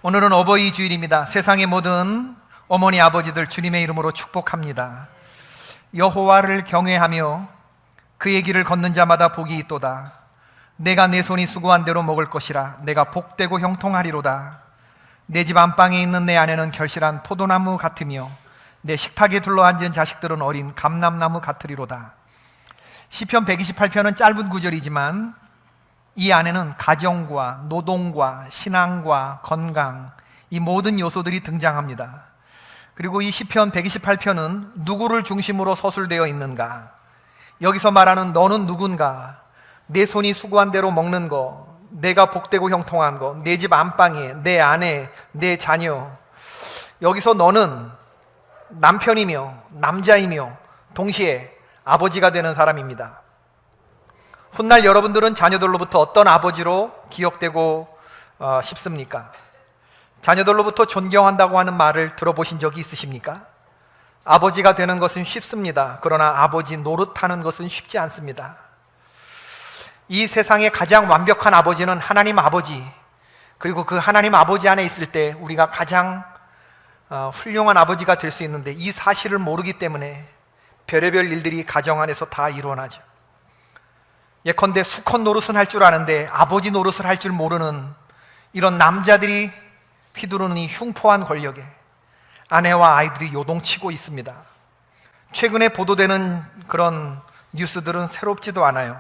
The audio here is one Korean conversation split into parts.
오늘은 어버이 주일입니다. 세상의 모든 어머니 아버지들 주님의 이름으로 축복합니다. 여호와를 경외하며 그의 길을 걷는 자마다 복이 있도다. 내가 내 손이 수고한 대로 먹을 것이라. 내가 복되고 형통하리로다. 내 집 안방에 있는 내 아내는 결실한 포도나무 같으며 내 식탁에 둘러앉은 자식들은 어린 감람나무 같으리로다. 시편 128편은 짧은 구절이지만 이 안에는 가정과 노동과 신앙과 건강, 이 모든 요소들이 등장합니다. 그리고 이 시편 128편은 누구를 중심으로 서술되어 있는가? 여기서 말하는 너는 누군가? 내 손이 수고한 대로 먹는 거, 내가 복되고 형통한 거, 내 집 안방에, 내 아내, 내 자녀. 여기서 너는 남편이며 남자이며 동시에 아버지가 되는 사람입니다. 훗날 여러분들은 자녀들로부터 어떤 아버지로 기억되고 싶습니까? 자녀들로부터 존경한다고 하는 말을 들어보신 적이 있으십니까? 아버지가 되는 것은 쉽습니다. 그러나 아버지 노릇하는 것은 쉽지 않습니다. 이 세상에 가장 완벽한 아버지는 하나님 아버지, 그리고 그 하나님 아버지 안에 있을 때 우리가 가장 훌륭한 아버지가 될 수 있는데, 이 사실을 모르기 때문에 별의별 일들이 가정 안에서 다 일어나죠. 예컨대 수컷 노릇은 할 줄 아는데 아버지 노릇을 할 줄 모르는 이런 남자들이 휘두르는 이 흉포한 권력에 아내와 아이들이 요동치고 있습니다. 최근에 보도되는 그런 뉴스들은 새롭지도 않아요.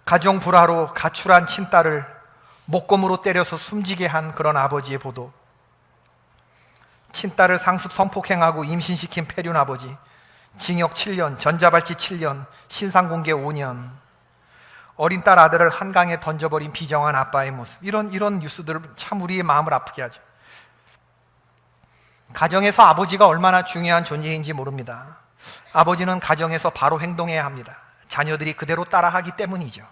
가정 불화로 가출한 친딸을 목검으로 때려서 숨지게 한 그런 아버지의 보도, 친딸을 상습 성폭행하고 임신시킨 폐륜 아버지, 징역 7년, 전자발찌 7년, 신상공개 5년, 어린 딸 아들을 한강에 던져버린 비정한 아빠의 모습, 이런 뉴스들을 참 우리의 마음을 아프게 하죠. 가정에서 아버지가 얼마나 중요한 존재인지 모릅니다. 아버지는 가정에서 바로 행동해야 합니다. 자녀들이 그대로 따라하기 때문이죠.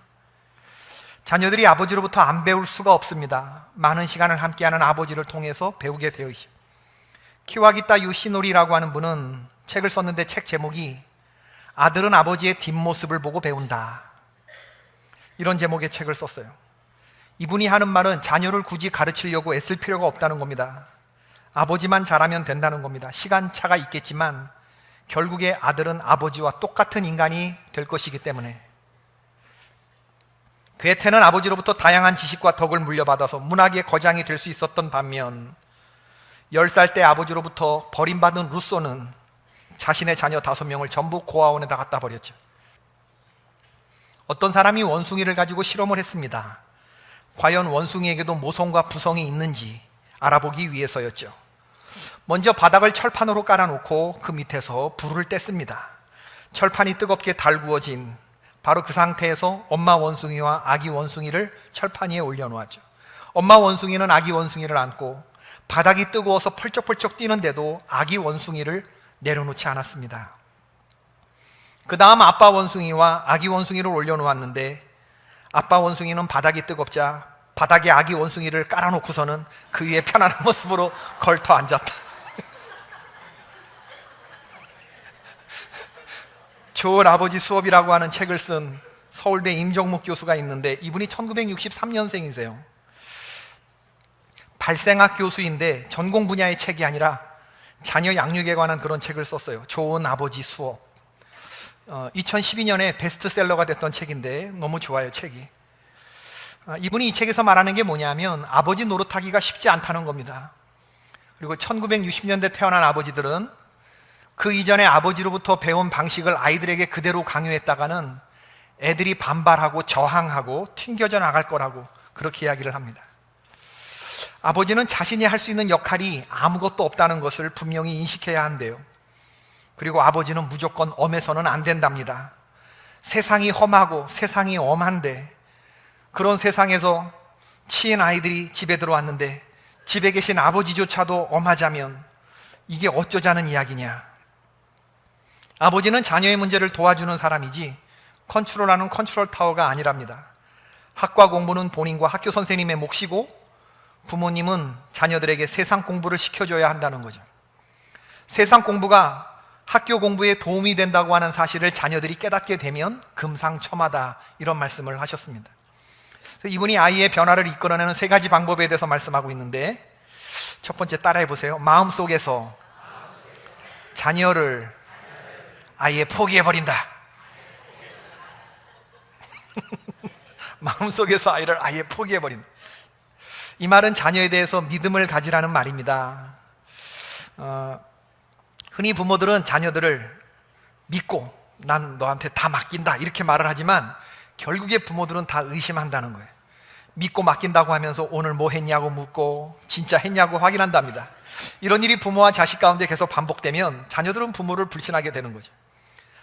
자녀들이 아버지로부터 안 배울 수가 없습니다. 많은 시간을 함께하는 아버지를 통해서 배우게 되어 있죠. 키와기타 요시노리라고 하는 분은 책을 썼는데 책 제목이 아들은 아버지의 뒷모습을 보고 배운다, 이런 제목의 책을 썼어요. 이분이 하는 말은 자녀를 굳이 가르치려고 애쓸 필요가 없다는 겁니다. 아버지만 잘하면 된다는 겁니다. 시간차가 있겠지만 결국에 아들은 아버지와 똑같은 인간이 될 것이기 때문에. 괴테는 아버지로부터 다양한 지식과 덕을 물려받아서 문학의 거장이 될 수 있었던 반면 10살 때 아버지로부터 버림받은 루소는 자신의 자녀 5명을 전부 고아원에다 갖다 버렸죠. 어떤 사람이 원숭이를 가지고 실험을 했습니다. 과연 원숭이에게도 모성과 부성이 있는지 알아보기 위해서였죠. 먼저 바닥을 철판으로 깔아놓고 그 밑에서 불을 뗐습니다. 철판이 뜨겁게 달구어진 바로 그 상태에서 엄마 원숭이와 아기 원숭이를 철판 위에 올려놓았죠. 엄마 원숭이는 아기 원숭이를 안고 바닥이 뜨거워서 펄쩍펄쩍 뛰는데도 아기 원숭이를 내려놓지 않았습니다. 그 다음 아빠 원숭이와 아기 원숭이를 올려놓았는데 아빠 원숭이는 바닥이 뜨겁자 바닥에 아기 원숭이를 깔아놓고서는 그 위에 편안한 모습으로 걸터 앉았다. 좋은 아버지 수업이라고 하는 책을 쓴 서울대 임정묵 교수가 있는데 이분이 1963년생이세요. 발생학 교수인데 전공 분야의 책이 아니라 자녀 양육에 관한 그런 책을 썼어요. 좋은 아버지 수업. 2012년에 베스트셀러가 됐던 책인데 너무 좋아요, 책이. 이분이 이 책에서 말하는 게 뭐냐면 아버지 노릇하기가 쉽지 않다는 겁니다. 그리고 1960년대 태어난 아버지들은 그 이전에 아버지로부터 배운 방식을 아이들에게 그대로 강요했다가는 애들이 반발하고 저항하고 튕겨져 나갈 거라고 그렇게 이야기를 합니다. 아버지는 자신이 할 수 있는 역할이 아무것도 없다는 것을 분명히 인식해야 한대요. 그리고 아버지는 무조건 엄해서는 안 된답니다. 세상이 험하고 세상이 엄한데 그런 세상에서 치인 아이들이 집에 들어왔는데 집에 계신 아버지조차도 엄하자면 이게 어쩌자는 이야기냐. 아버지는 자녀의 문제를 도와주는 사람이지 컨트롤하는 컨트롤 타워가 아니랍니다. 학과 공부는 본인과 학교 선생님의 몫이고 부모님은 자녀들에게 세상 공부를 시켜줘야 한다는 거죠. 세상 공부가 학교 공부에 도움이 된다고 하는 사실을 자녀들이 깨닫게 되면 금상첨화다, 이런 말씀을 하셨습니다. 이분이 아이의 변화를 이끌어내는 3가지 방법에 대해서 말씀하고 있는데, 첫 번째 따라해 보세요. 마음속에서 자녀를 아예 포기해 버린다. 마음속에서 아이를 아예 포기해 버린다. 이 말은 자녀에 대해서 믿음을 가지라는 말입니다. 흔히 부모들은 자녀들을 믿고 난 너한테 다 맡긴다 이렇게 말을 하지만 결국에 부모들은 다 의심한다는 거예요. 믿고 맡긴다고 하면서 오늘 뭐 했냐고 묻고 진짜 했냐고 확인한답니다. 이런 일이 부모와 자식 가운데 계속 반복되면 자녀들은 부모를 불신하게 되는 거죠.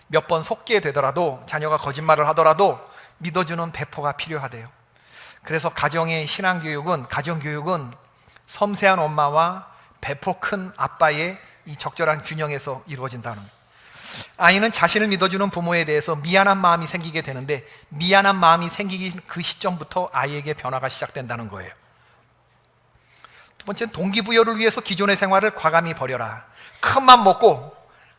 몇 번 속게 되더라도, 자녀가 거짓말을 하더라도 믿어주는 배포가 필요하대요. 그래서 가정의 신앙교육은, 가정교육은 섬세한 엄마와 배포 큰 아빠의 이 적절한 균형에서 이루어진다는 거예요. 아이는 자신을 믿어주는 부모에 대해서 미안한 마음이 생기게 되는데, 미안한 마음이 생기기 그 시점부터 아이에게 변화가 시작된다는 거예요. 두 번째는 동기부여를 위해서 기존의 생활을 과감히 버려라. 큰 맘 먹고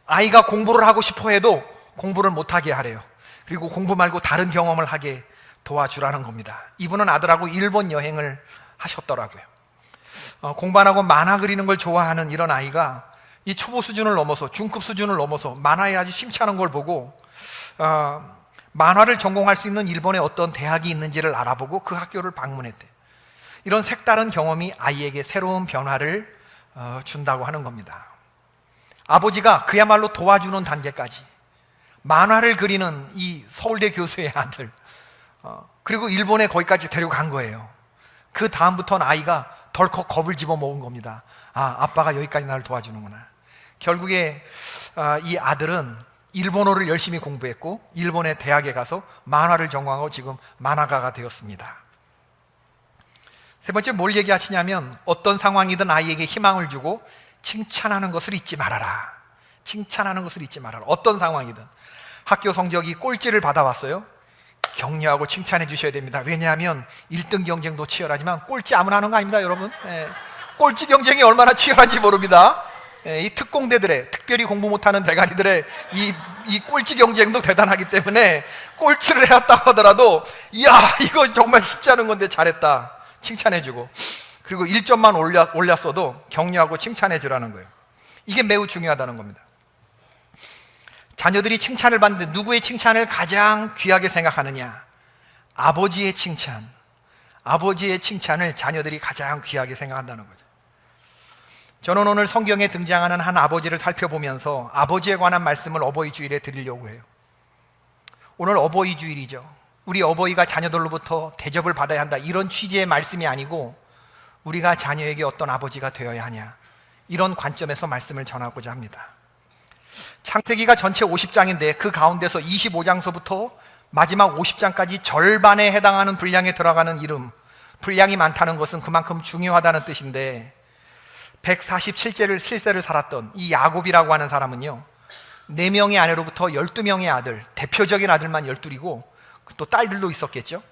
아이가 공부를 하고 싶어 해도 공부를 못하게 하래요. 그리고 공부 말고 다른 경험을 하게 도와주라는 겁니다. 이분은 아들하고 일본 여행을 하셨더라고요. 공부 안 하고 만화 그리는 걸 좋아하는 이런 아이가 이 초보 수준을 넘어서, 중급 수준을 넘어서 만화에 아주 심취하는 걸 보고 만화를 전공할 수 있는 일본에 어떤 대학이 있는지를 알아보고 그 학교를 방문했대요. 이런 색다른 경험이 아이에게 새로운 변화를 준다고 하는 겁니다. 아버지가 그야말로 도와주는 단계까지, 만화를 그리는 이 서울대 교수의 아들, 그리고 일본에 거기까지 데려간 거예요. 그 다음부터는 아이가 덜컥 겁을 집어먹은 겁니다. 아빠가 여기까지 나를 도와주는구나. 결국에 이 아들은 일본어를 열심히 공부했고 일본의 대학에 가서 만화를 전공하고 지금 만화가가 되었습니다. 세 번째, 뭘 얘기하시냐면, 어떤 상황이든 아이에게 희망을 주고 칭찬하는 것을 잊지 말아라. 칭찬하는 것을 잊지 말아라. 어떤 상황이든. 학교 성적이 꼴찌를 받아왔어요. 격려하고 칭찬해 주셔야 됩니다. 왜냐하면 1등 경쟁도 치열하지만 꼴찌 아무나 하는 거 아닙니다, 여러분. 꼴찌 경쟁이 얼마나 치열한지 모릅니다. 이 특공대들의, 특별히 공부 못하는 대가리들의 이 꼴찌 경쟁도 대단하기 때문에 꼴찌를 해왔다고 하더라도, 이야, 이거 정말 쉽지 않은 건데 잘했다, 칭찬해주고, 그리고 1점만 올렸어도 격려하고 칭찬해주라는 거예요. 이게 매우 중요하다는 겁니다. 자녀들이 칭찬을 받는데 누구의 칭찬을 가장 귀하게 생각하느냐? 아버지의 칭찬. 아버지의 칭찬을 자녀들이 가장 귀하게 생각한다는 거죠. 저는 오늘 성경에 등장하는 한 아버지를 살펴보면서 아버지에 관한 말씀을 어버이 주일에 드리려고 해요. 오늘 어버이 주일이죠. 우리 어버이가 자녀들로부터 대접을 받아야 한다, 이런 취지의 말씀이 아니고 우리가 자녀에게 어떤 아버지가 되어야 하냐, 이런 관점에서 말씀을 전하고자 합니다. 창세기가 전체 50장인데 그 가운데서 25장서부터 마지막 50장까지 절반에 해당하는 분량에 들어가는 이름, 분량이 많다는 것은 그만큼 중요하다는 뜻인데, 147세를 살았던 이 야곱이라고 하는 사람은요, 4명의 아내로부터 12명의 아들, 대표적인 아들만 12이고 또 딸들도 있었겠죠.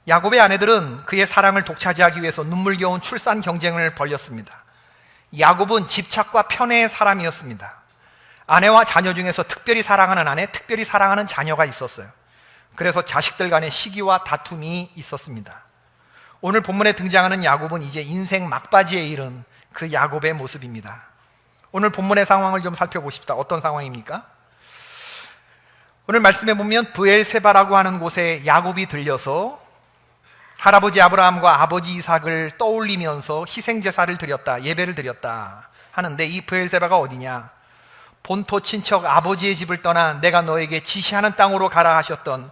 야곱의 아내들은 그의 사랑을 독차지하기 위해서 눈물겨운 출산 경쟁을 벌였습니다. 야곱은 집착과 편애의 사람이었습니다. 아내와 자녀 중에서 특별히 사랑하는 아내, 특별히 사랑하는 자녀가 있었어요. 그래서 자식들 간의 시기와 다툼이 있었습니다. 오늘 본문에 등장하는 야곱은 이제 인생 막바지에 이른 그 야곱의 모습입니다. 오늘 본문의 상황을 좀 살펴보십시다. 어떤 상황입니까? 오늘 말씀에 보면 브엘세바라고 하는 곳에 야곱이 들려서 할아버지 아브라함과 아버지 이삭을 떠올리면서 희생제사를 드렸다, 예배를 드렸다 하는데, 이 브엘세바가 어디냐? 본토 친척 아버지의 집을 떠나 내가 너에게 지시하는 땅으로 가라 하셨던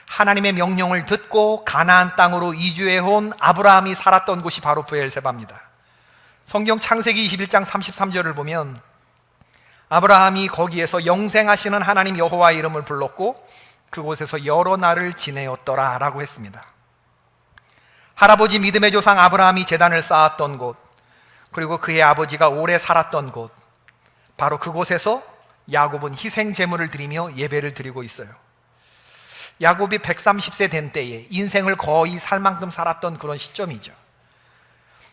하나님의 명령을 듣고 가나안 땅으로 이주해온 아브라함이 살았던 곳이 바로 브엘세바입니다. 성경 창세기 21장 33절을 보면 아브라함이 거기에서 영생하시는 하나님 여호와의 이름을 불렀고 그곳에서 여러 날을 지내었더라 라고 했습니다. 할아버지 믿음의 조상 아브라함이 제단을 쌓았던 곳, 그리고 그의 아버지가 오래 살았던 곳, 바로 그곳에서 야곱은 희생 제물을 드리며 예배를 드리고 있어요. 야곱이 130세 된 때에 인생을 거의 살 만큼 살았던 그런 시점이죠.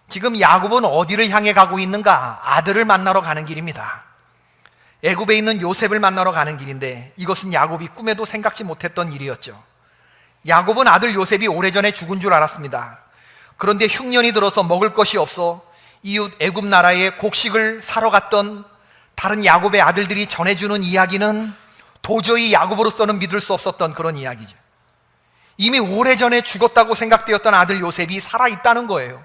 지금 야곱은 어디를 향해 가고 있는가? 아들을 만나러 가는 길입니다. 애굽에 있는 요셉을 만나러 가는 길인데, 이것은 야곱이 꿈에도 생각지 못했던 일이었죠. 야곱은 아들 요셉이 오래전에 죽은 줄 알았습니다. 그런데 흉년이 들어서 먹을 것이 없어 이웃 애굽 나라에 곡식을 사러 갔던 다른 야곱의 아들들이 전해주는 이야기는 도저히 야곱으로서는 믿을 수 없었던 그런 이야기죠. 이미 오래전에 죽었다고 생각되었던 아들 요셉이 살아있다는 거예요.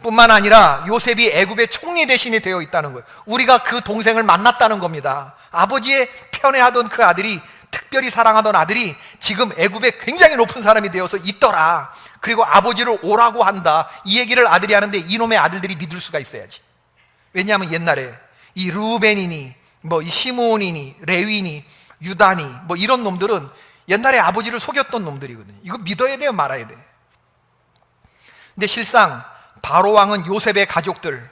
뿐만 아니라 요셉이 애굽의 총리 대신이 되어 있다는 거예요. 우리가 그 동생을 만났다는 겁니다. 아버지의 편애하던 그 아들이, 특별히 사랑하던 아들이 지금 애굽에 굉장히 높은 사람이 되어서 있더라. 그리고 아버지를 오라고 한다. 이 얘기를 아들이 하는데 이놈의 아들들이 믿을 수가 있어야지. 왜냐하면 옛날에 이 르우벤이니 이 시므온이니 레위니 유다니 이런 놈들은 옛날에 아버지를 속였던 놈들이거든요. 이거 믿어야 돼요, 말아야 돼. 근데 실상 바로 왕은 요셉의 가족들,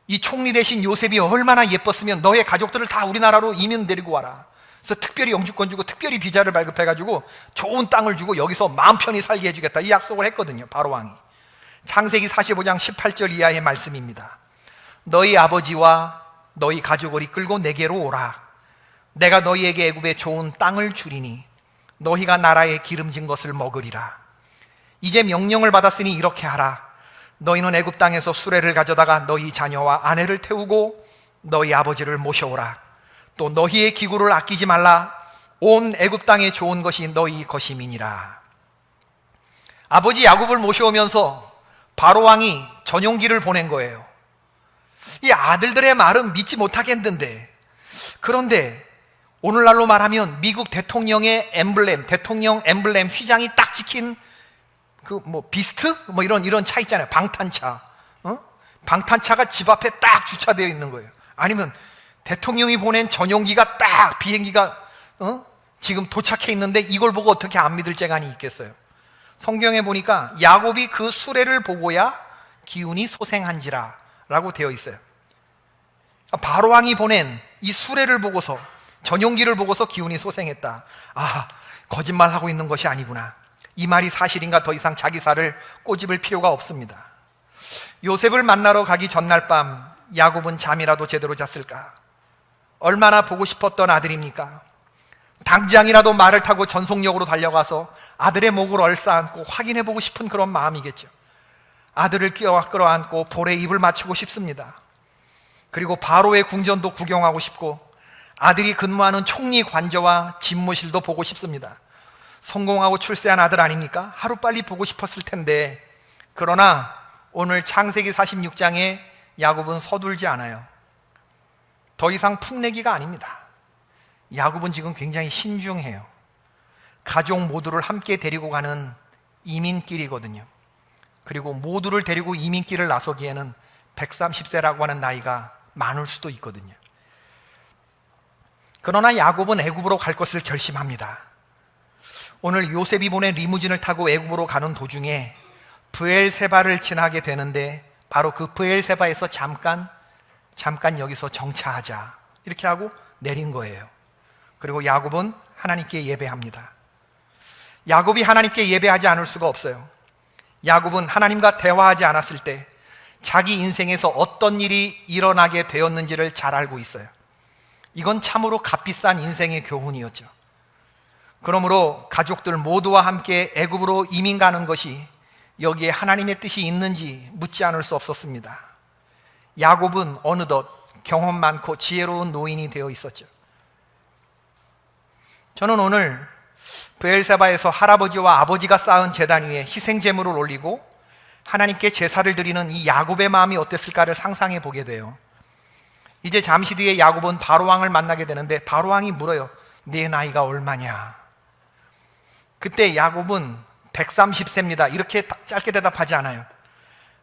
이 총리 대신 요셉이 얼마나 예뻤으면 너의 가족들을 다 우리나라로 이민 데리고 와라. 그래서 특별히 영주권 주고 특별히 비자를 발급해가지고 좋은 땅을 주고 여기서 마음 편히 살게 해주겠다, 이 약속을 했거든요, 바로 왕이. 창세기 45장 18절 이하의 말씀입니다. 너희 아버지와 너희 가족을 이끌고 내게로 오라. 내가 너희에게 애굽에 좋은 땅을 주리니 너희가 나라에 기름진 것을 먹으리라. 이제 명령을 받았으니 이렇게 하라. 너희는 애굽 땅에서 수레를 가져다가 너희 자녀와 아내를 태우고 너희 아버지를 모셔오라. 또 너희의 기구를 아끼지 말라. 온 애굽 땅에 좋은 것이 너희 것임이니라. 아버지 야곱을 모셔오면서 바로 왕이 전용기를 보낸 거예요. 이 아들들의 말은 믿지 못하겠는데, 그런데 오늘날로 말하면 미국 대통령의 엠블렘, 대통령 엠블렘 휘장이 딱 찍힌 비스트? 이런 차 있잖아요. 방탄차. 방탄차가 집 앞에 딱 주차되어 있는 거예요. 아니면 대통령이 보낸 전용기가 딱, 비행기가 지금 도착해 있는데 이걸 보고 어떻게 안 믿을 재간이 있겠어요? 성경에 보니까 야곱이 그 수레를 보고야 기운이 소생한지라 라고 되어 있어요. 바로 왕이 보낸 이 수레를 보고서, 전용기를 보고서 기운이 소생했다. 아, 거짓말하고 있는 것이 아니구나. 이 말이 사실인가, 더 이상 자기 살을 꼬집을 필요가 없습니다. 요셉을 만나러 가기 전날 밤 야곱은 잠이라도 제대로 잤을까? 얼마나 보고 싶었던 아들입니까? 당장이라도 말을 타고 전속력으로 달려가서 아들의 목을 얼싸안고 확인해보고 싶은 그런 마음이겠죠. 아들을 끌어안고 볼에 입을 맞추고 싶습니다. 그리고 바로의 궁전도 구경하고 싶고 아들이 근무하는 총리 관저와 집무실도 보고 싶습니다. 성공하고 출세한 아들 아닙니까? 하루빨리 보고 싶었을 텐데, 그러나 오늘 창세기 46장에 야곱은 서둘지 않아요. 더 이상 풋내기가 아닙니다. 야곱은 지금 굉장히 신중해요. 가족 모두를 함께 데리고 가는 이민길이거든요. 그리고 모두를 데리고 이민길을 나서기에는 130세라고 하는 나이가 많을 수도 있거든요. 그러나 야곱은 애굽으로 갈 것을 결심합니다. 오늘 요셉이 보낸 리무진을 타고 애굽으로 가는 도중에 브엘세바를 지나게 되는데, 바로 그 브엘세바에서 잠깐 여기서 정차하자, 이렇게 하고 내린 거예요. 그리고 야곱은 하나님께 예배합니다. 야곱이 하나님께 예배하지 않을 수가 없어요. 야곱은 하나님과 대화하지 않았을 때 자기 인생에서 어떤 일이 일어나게 되었는지를 잘 알고 있어요. 이건 참으로 값비싼 인생의 교훈이었죠. 그러므로 가족들 모두와 함께 애굽으로 이민 가는 것이 여기에 하나님의 뜻이 있는지 묻지 않을 수 없었습니다. 야곱은 어느덧 경험 많고 지혜로운 노인이 되어 있었죠. 저는 오늘 브엘세바에서 할아버지와 아버지가 쌓은 제단 위에 희생 제물을 올리고 하나님께 제사를 드리는 이 야곱의 마음이 어땠을까를 상상해 보게 돼요. 이제 잠시 뒤에 야곱은 바로 왕을 만나게 되는데, 바로 왕이 물어요. 네 나이가 얼마냐? 그때 야곱은 130세입니다. 이렇게 짧게 대답하지 않아요.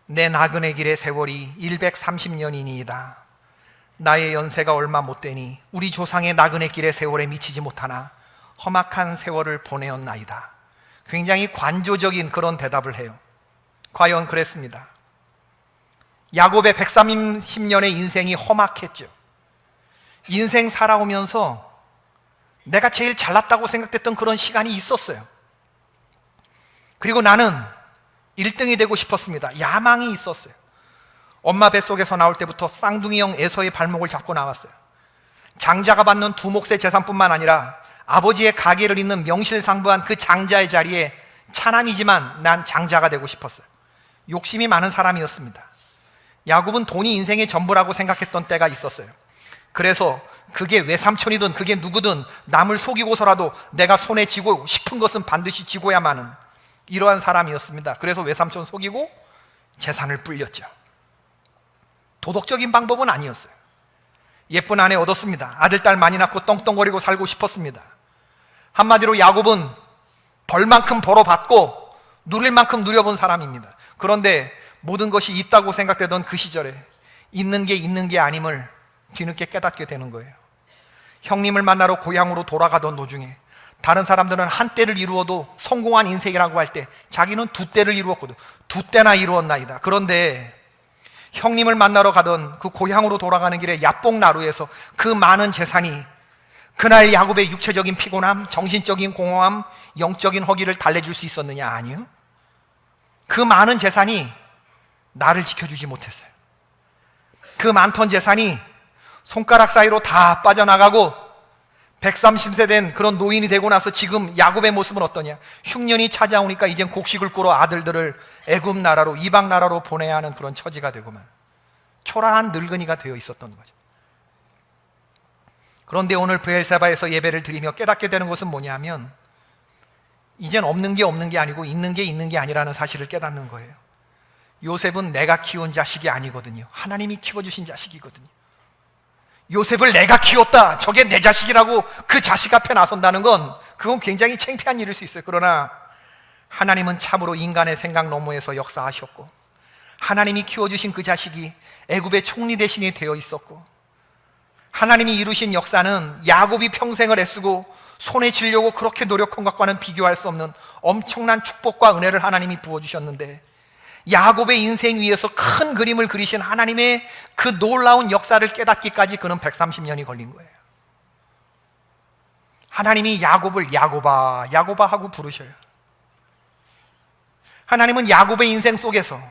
내 나그네 길의 세월이 130년이니이다. 나의 연세가 얼마 못 되니 우리 조상의 나그네 길의 세월에 미치지 못하나 험악한 세월을 보내었나이다. 굉장히 관조적인 그런 대답을 해요. 과연 그랬습니다. 야곱의 130년의 인생이 험악했죠. 인생 살아오면서 내가 제일 잘났다고 생각됐던 그런 시간이 있었어요. 그리고 나는 1등이 되고 싶었습니다. 야망이 있었어요. 엄마 뱃속에서 나올 때부터 쌍둥이형 에서의 발목을 잡고 나왔어요. 장자가 받는 두 몫의 재산뿐만 아니라 아버지의 가게를 잇는 명실상부한 그 장자의 자리에 차남이지만 난 장자가 되고 싶었어요. 욕심이 많은 사람이었습니다. 야곱은 돈이 인생의 전부라고 생각했던 때가 있었어요. 그래서 그게 외삼촌이든 그게 누구든 남을 속이고서라도 내가 손에 쥐고 싶은 것은 반드시 쥐고야만은 이러한 사람이었습니다. 그래서 외삼촌 속이고 재산을 불렸죠. 도덕적인 방법은 아니었어요. 예쁜 아내 얻었습니다. 아들, 딸 많이 낳고 떵떵거리고 살고 싶었습니다. 한마디로 야곱은 벌 만큼 벌어봤고 누릴 만큼 누려본 사람입니다. 그런데 모든 것이 있다고 생각되던 그 시절에 있는 게 아님을 뒤늦게 깨닫게 되는 거예요. 형님을 만나러 고향으로 돌아가던 도중에 다른 사람들은 한 때를 이루어도 성공한 인생이라고 할 때 자기는 두 때를 이루었거든. 두 때나 이루었나이다. 그런데 형님을 만나러 가던 그 고향으로 돌아가는 길에 야복나루에서 그 많은 재산이 그날 야곱의 육체적인 피곤함, 정신적인 공허함, 영적인 허기를 달래줄 수 있었느냐? 아니요. 그 많은 재산이 나를 지켜주지 못했어요. 그 많던 재산이 손가락 사이로 다 빠져나가고 130세 된 그런 노인이 되고 나서 지금 야곱의 모습은 어떠냐? 흉년이 찾아오니까 이젠 곡식을 꾸러 아들들을 애굽 나라로, 이방 나라로 보내야 하는 그런 처지가 되고만 초라한 늙은이가 되어 있었던 거죠. 그런데 오늘 브엘세바에서 예배를 드리며 깨닫게 되는 것은 뭐냐면 이젠 없는 게 아니고 있는 게 아니라는 사실을 깨닫는 거예요. 요셉은 내가 키운 자식이 아니거든요. 하나님이 키워주신 자식이거든요. 요셉을 내가 키웠다, 저게 내 자식이라고 그 자식 앞에 나선다는 건 그건 굉장히 창피한 일일 수 있어요. 그러나 하나님은 참으로 인간의 생각 너머에서 역사하셨고 하나님이 키워주신 그 자식이 애굽의 총리 대신이 되어 있었고 하나님이 이루신 역사는 야곱이 평생을 애쓰고 손에 쥐려고 그렇게 노력한 것과는 비교할 수 없는 엄청난 축복과 은혜를 하나님이 부어주셨는데 야곱의 인생 위에서 큰 그림을 그리신 하나님의 그 놀라운 역사를 깨닫기까지 그는 130년이 걸린 거예요. 하나님이 야곱을 야곱아, 야곱아 하고 부르셔요. 하나님은 야곱의 인생 속에서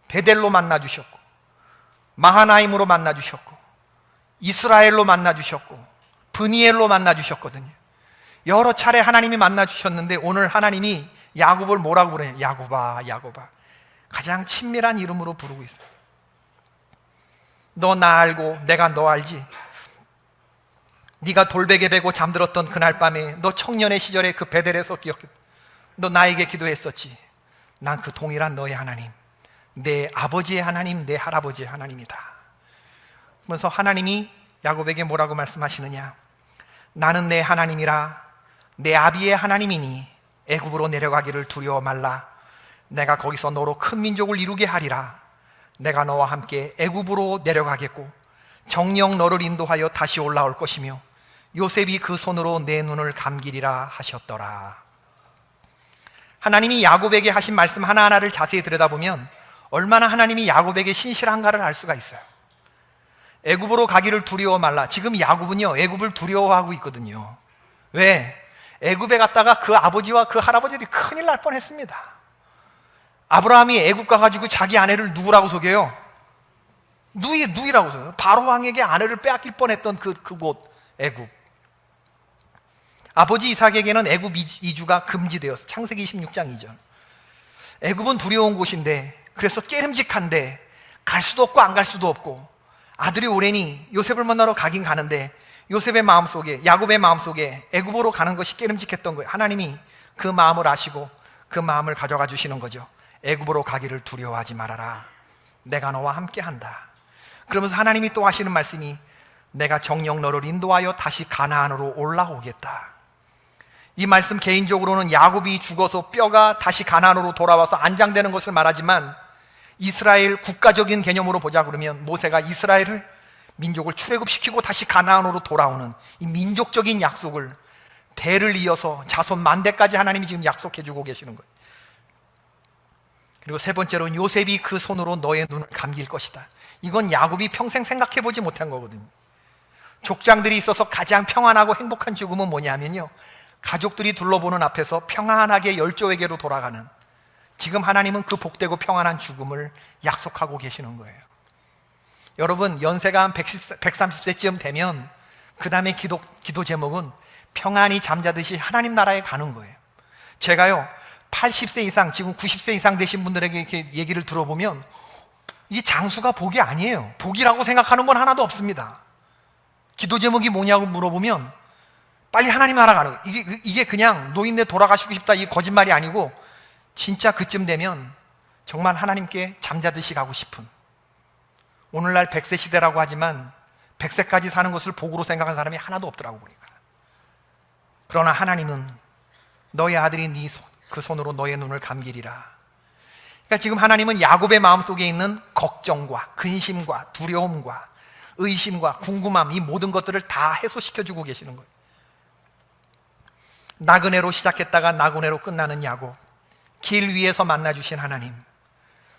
베델로 만나주셨고 마하나임으로 만나주셨고 이스라엘로 만나주셨고 브니엘로 만나주셨거든요. 여러 차례 하나님이 만나주셨는데 오늘 하나님이 야곱을 뭐라고 부르냐? 야곱아, 야곱아. 가장 친밀한 이름으로 부르고 있어요. 너 나 알고 내가 너 알지? 네가 돌베개 베고 잠들었던 그날 밤에 너 청년의 시절에 그 베델에서 기억해. 너 나에게 기도했었지. 난 그 동일한 너의 하나님, 내 아버지의 하나님, 내 할아버지의 하나님이다. 그러면서 하나님이 야곱에게 뭐라고 말씀하시느냐? 나는 내 하나님이라 내 아비의 하나님이니 애굽으로 내려가기를 두려워 말라. 내가 거기서 너로 큰 민족을 이루게 하리라. 내가 너와 함께 애굽으로 내려가겠고 정녕 너를 인도하여 다시 올라올 것이며 요셉이 그 손으로 내 눈을 감기리라 하셨더라. 하나님이 야곱에게 하신 말씀 하나하나를 자세히 들여다보면 얼마나 하나님이 야곱에게 신실한가를 알 수가 있어요. 애굽으로 가기를 두려워 말라. 지금 야곱은요 애굽을 두려워하고 있거든요. 왜? 애굽에 갔다가 그 아버지와 그 할아버지들이 큰일 날 뻔했습니다. 아브라함이 애굽 가가지고 자기 아내를 누구라고 속여요? 누이라고 속여요. 바로 왕에게 아내를 빼앗길 뻔했던 그곳 애굽. 아버지 이삭에게는 애굽 이주가 금지되었어. 창세기 26장 2절. 애굽은 두려운 곳인데 그래서 깨름직한데 갈 수도 없고 안 갈 수도 없고 아들이 오래니 요셉을 만나러 가긴 가는데 요셉의 마음속에, 야곱의 마음속에 애굽으로 가는 것이 깨름직했던 거예요. 하나님이 그 마음을 아시고 그 마음을 가져가 주시는 거죠. 애굽으로 가기를 두려워하지 말아라. 내가 너와 함께한다. 그러면서 하나님이 또 하시는 말씀이 내가 정녕 너를 인도하여 다시 가나안으로 올라오겠다. 이 말씀 개인적으로는 야곱이 죽어서 뼈가 다시 가나안으로 돌아와서 안장되는 것을 말하지만 이스라엘 국가적인 개념으로 보자 그러면 모세가 이스라엘을 민족을 출애굽시키고 다시 가나안으로 돌아오는 이 민족적인 약속을 대를 이어서 자손 만대까지 하나님이 지금 약속해 주고 계시는 거예요. 그리고 세 번째로는 요셉이 그 손으로 너의 눈을 감길 것이다. 이건 야곱이 평생 생각해 보지 못한 거거든요. 족장들이 있어서 가장 평안하고 행복한 죽음은 뭐냐면요, 가족들이 둘러보는 앞에서 평안하게 열조에게로 돌아가는, 지금 하나님은 그 복되고 평안한 죽음을 약속하고 계시는 거예요. 여러분, 연세가 한 130세쯤 되면 그 다음에 기도 제목은 평안히 잠자듯이 하나님 나라에 가는 거예요. 제가요 80세 이상, 지금 90세 이상 되신 분들에게 이렇게 얘기를 들어보면 이 장수가 복이 아니에요. 복이라고 생각하는 건 하나도 없습니다. 기도 제목이 뭐냐고 물어보면 빨리 하나님 알아가는 거예요. 이게 그냥 노인네 돌아가시고 싶다 이 거짓말이 아니고 진짜 그쯤 되면 정말 하나님께 잠자듯이 가고 싶은, 오늘날 100세 시대라고 하지만 100세까지 사는 것을 복으로 생각하는 사람이 하나도 없더라고 보니까. 그러나 하나님은 너의 아들이 그 손으로 너의 눈을 감기리라. 그러니까 지금 하나님은 야곱의 마음속에 있는 걱정과 근심과 두려움과 의심과 궁금함, 이 모든 것들을 다 해소시켜주고 계시는 거예요. 나그네로 시작했다가 나그네로 끝나는 야곱, 길 위에서 만나주신 하나님,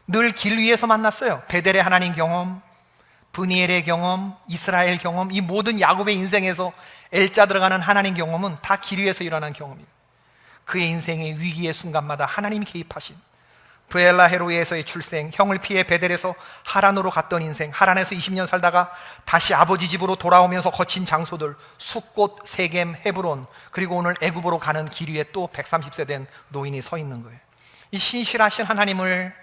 늘 길 위에서 만났어요. 베델의 하나님 경험, 브니엘의 경험, 이스라엘 경험, 이 모든 야곱의 인생에서 L자 들어가는 하나님 경험은 다 길 위에서 일어난 경험이에요. 그의 인생의 위기의 순간마다 하나님이 개입하신, 브엘라 헤로이에서의 출생, 형을 피해 베델에서 하란으로 갔던 인생, 하란에서 20년 살다가 다시 아버지 집으로 돌아오면서 거친 장소들, 숫곳, 세겜, 헤브론, 그리고 오늘 애굽으로 가는 길 위에 또 130세 된 노인이 서 있는 거예요. 이 신실하신 하나님을,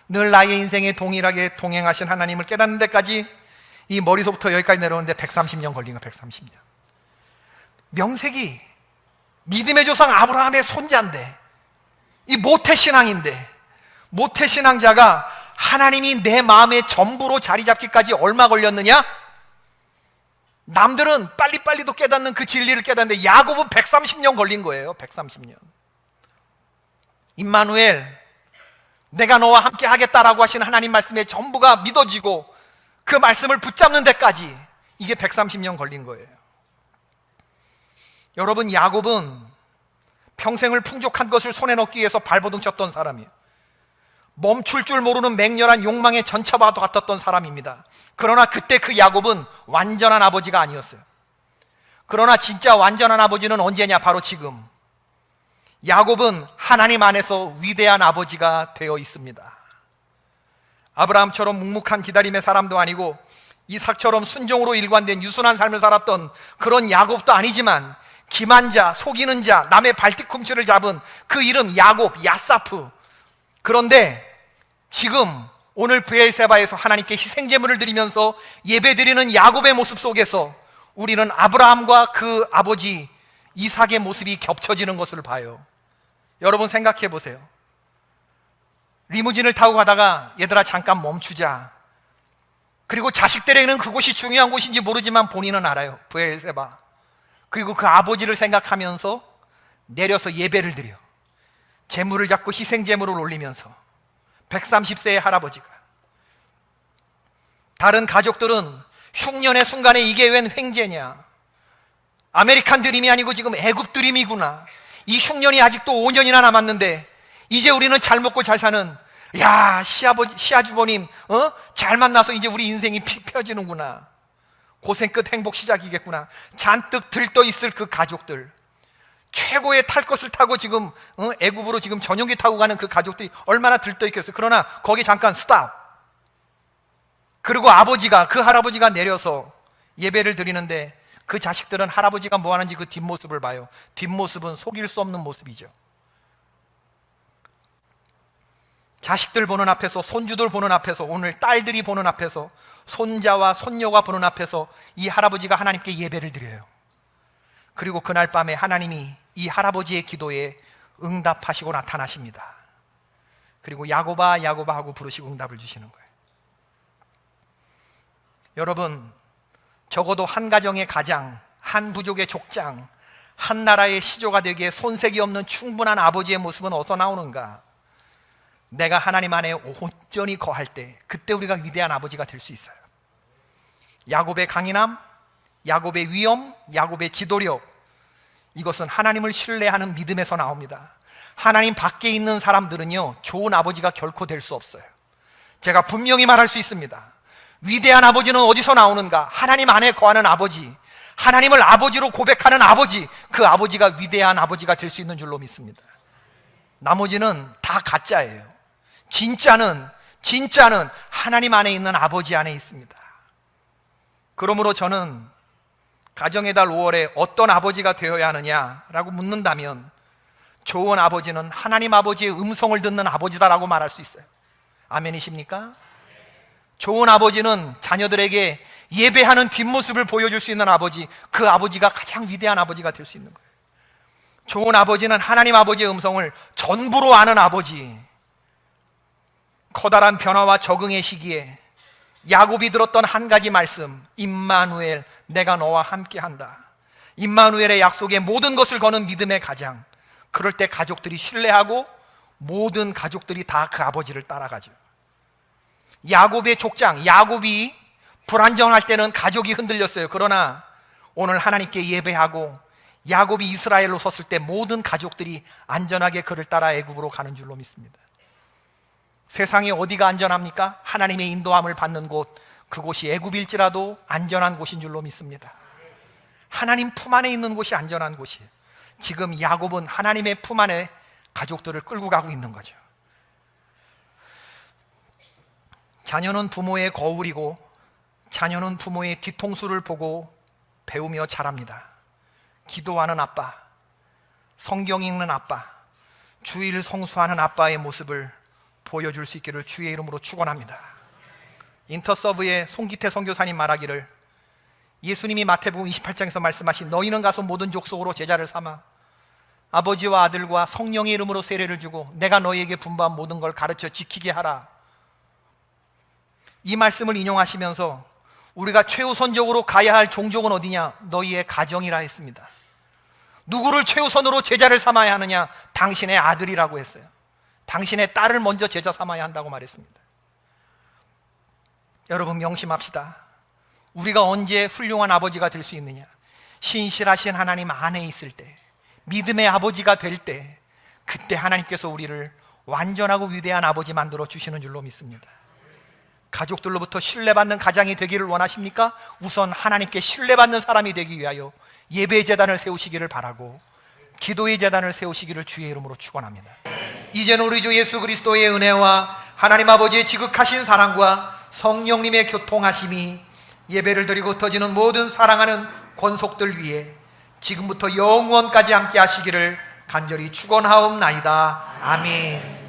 늘 나의 인생에 동일하게 동행하신 하나님을 깨닫는 데까지 이 머리서부터 여기까지 내려오는데 130년 걸린 거야. 130년. 명색이 믿음의 조상 아브라함의 손자인데, 이 모태신앙인데, 모태신앙자가 하나님이 내 마음의 전부로 자리 잡기까지 얼마 걸렸느냐? 남들은 빨리빨리도 깨닫는 그 진리를 깨닫는데 야곱은 130년 걸린 거예요. 130년. 임마누엘, 내가 너와 함께 하겠다라고 하신 하나님 말씀의 전부가 믿어지고 그 말씀을 붙잡는 데까지 이게 130년 걸린 거예요. 여러분, 야곱은 평생을 풍족한 것을 손에 넣기 위해서 발버둥 쳤던 사람이에요. 멈출 줄 모르는 맹렬한 욕망에 전처와 같았던 사람입니다. 그러나 그때 그 야곱은 완전한 아버지가 아니었어요. 그러나 진짜 완전한 아버지는 언제냐? 바로 지금. 야곱은 하나님 안에서 위대한 아버지가 되어 있습니다. 아브라함처럼 묵묵한 기다림의 사람도 아니고 이삭처럼 순종으로 일관된 유순한 삶을 살았던 그런 야곱도 아니지만, 기만자, 속이는 자, 남의 발뒤꿈치를 잡은 그 이름 야곱, 야사프. 그런데 지금 오늘 브엘세바에서 하나님께 희생제물을 드리면서 예배드리는 야곱의 모습 속에서 우리는 아브라함과 그 아버지 이삭의 모습이 겹쳐지는 것을 봐요. 여러분 생각해 보세요. 리무진을 타고 가다가 얘들아 잠깐 멈추자. 그리고 자식들에게는 그곳이 중요한 곳인지 모르지만 본인은 알아요. 브엘세바. 그리고 그 아버지를 생각하면서 내려서 예배를 드려 제물을 잡고 희생제물을 올리면서 130세의 할아버지가, 다른 가족들은 흉년의 순간에 이게 웬 횡재냐, 아메리칸 드림이 아니고 지금 애굽 드림이구나, 이 흉년이 아직도 5년이나 남았는데 이제 우리는 잘 먹고 잘 사는, 야 시아주버님 잘 만나서 이제 우리 인생이 펴지는구나, 고생 끝 행복 시작이겠구나. 잔뜩 들떠있을 그 가족들, 최고의 탈 것을 타고 지금 애굽으로 지금 전용기 타고 가는 그 가족들이 얼마나 들떠있겠어요. 그러나 거기 잠깐 스탑. 그리고 아버지가, 그 할아버지가 내려서 예배를 드리는데 그 자식들은 할아버지가 뭐 하는지 그 뒷모습을 봐요. 뒷모습은 속일 수 없는 모습이죠. 자식들 보는 앞에서, 손주들 보는 앞에서, 오늘 딸들이 보는 앞에서, 손자와 손녀가 보는 앞에서 이 할아버지가 하나님께 예배를 드려요. 그리고 그날 밤에 하나님이 이 할아버지의 기도에 응답하시고 나타나십니다. 그리고 야곱아 야곱아 하고 부르시고 응답을 주시는 거예요. 여러분, 적어도 한 가정의 가장, 한 부족의 족장, 한 나라의 시조가 되기에 손색이 없는 충분한 아버지의 모습은 어디서 나오는가? 내가 하나님 안에 온전히 거할 때, 그때 우리가 위대한 아버지가 될 수 있어요. 야곱의 강인함, 야곱의 위엄, 야곱의 지도력, 이것은 하나님을 신뢰하는 믿음에서 나옵니다. 하나님 밖에 있는 사람들은요, 좋은 아버지가 결코 될 수 없어요. 제가 분명히 말할 수 있습니다. 위대한 아버지는 어디서 나오는가? 하나님 안에 거하는 아버지, 하나님을 아버지로 고백하는 아버지, 그 아버지가 위대한 아버지가 될 수 있는 줄로 믿습니다. 나머지는 다 가짜예요. 진짜는 하나님 안에 있는 아버지 안에 있습니다. 그러므로 저는 가정의 달 5월에 어떤 아버지가 되어야 하느냐라고 묻는다면, 좋은 아버지는 하나님 아버지의 음성을 듣는 아버지다라고 말할 수 있어요. 아멘이십니까? 좋은 아버지는 자녀들에게 예배하는 뒷모습을 보여줄 수 있는 아버지, 그 아버지가 가장 위대한 아버지가 될 수 있는 거예요. 좋은 아버지는 하나님 아버지의 음성을 전부로 아는 아버지. 커다란 변화와 적응의 시기에 야곱이 들었던 한 가지 말씀, 임마누엘, 내가 너와 함께한다. 임마누엘의 약속에 모든 것을 거는 믿음의 가장. 그럴 때 가족들이 신뢰하고 모든 가족들이 다 그 아버지를 따라가죠. 야곱의 족장, 야곱이 불안정할 때는 가족이 흔들렸어요. 그러나 오늘 하나님께 예배하고 야곱이 이스라엘로 섰을 때 모든 가족들이 안전하게 그를 따라 애굽으로 가는 줄로 믿습니다. 세상에 어디가 안전합니까? 하나님의 인도함을 받는 곳, 그곳이 애굽일지라도 안전한 곳인 줄로 믿습니다. 하나님 품 안에 있는 곳이 안전한 곳이에요. 지금 야곱은 하나님의 품 안에 가족들을 끌고 가고 있는 거죠. 자녀는 부모의 거울이고 자녀는 부모의 뒤통수를 보고 배우며 자랍니다. 기도하는 아빠, 성경 읽는 아빠, 주일 성수하는 아빠의 모습을 보여줄 수 있기를 주의 이름으로 축원합니다. 인터서브의 송기태 선교사님 말하기를, 예수님이 마태복음 28장에서 말씀하신 너희는 가서 모든 족속으로 제자를 삼아 아버지와 아들과 성령의 이름으로 세례를 주고 내가 너희에게 분부한 모든 걸 가르쳐 지키게 하라. 이 말씀을 인용하시면서 우리가 최우선적으로 가야 할 종족은 어디냐? 너희의 가정이라 했습니다. 누구를 최우선으로 제자를 삼아야 하느냐? 당신의 아들이라고 했어요. 당신의 딸을 먼저 제자 삼아야 한다고 말했습니다. 여러분 명심합시다. 우리가 언제 훌륭한 아버지가 될 수 있느냐? 신실하신 하나님 안에 있을 때, 믿음의 아버지가 될 때, 그때 하나님께서 우리를 완전하고 위대한 아버지 만들어 주시는 줄로 믿습니다. 가족들로부터 신뢰받는 가장이 되기를 원하십니까? 우선 하나님께 신뢰받는 사람이 되기 위하여 예배의 제단을 세우시기를 바라고 기도의 제단을 세우시기를 주의 이름으로 축원합니다. 이제는 우리 주 예수 그리스도의 은혜와 하나님 아버지의 지극하신 사랑과 성령님의 교통하심이 예배를 드리고 터지는 모든 사랑하는 권속들 위에 지금부터 영원까지 함께 하시기를 간절히 축원하옵나이다. 아멘.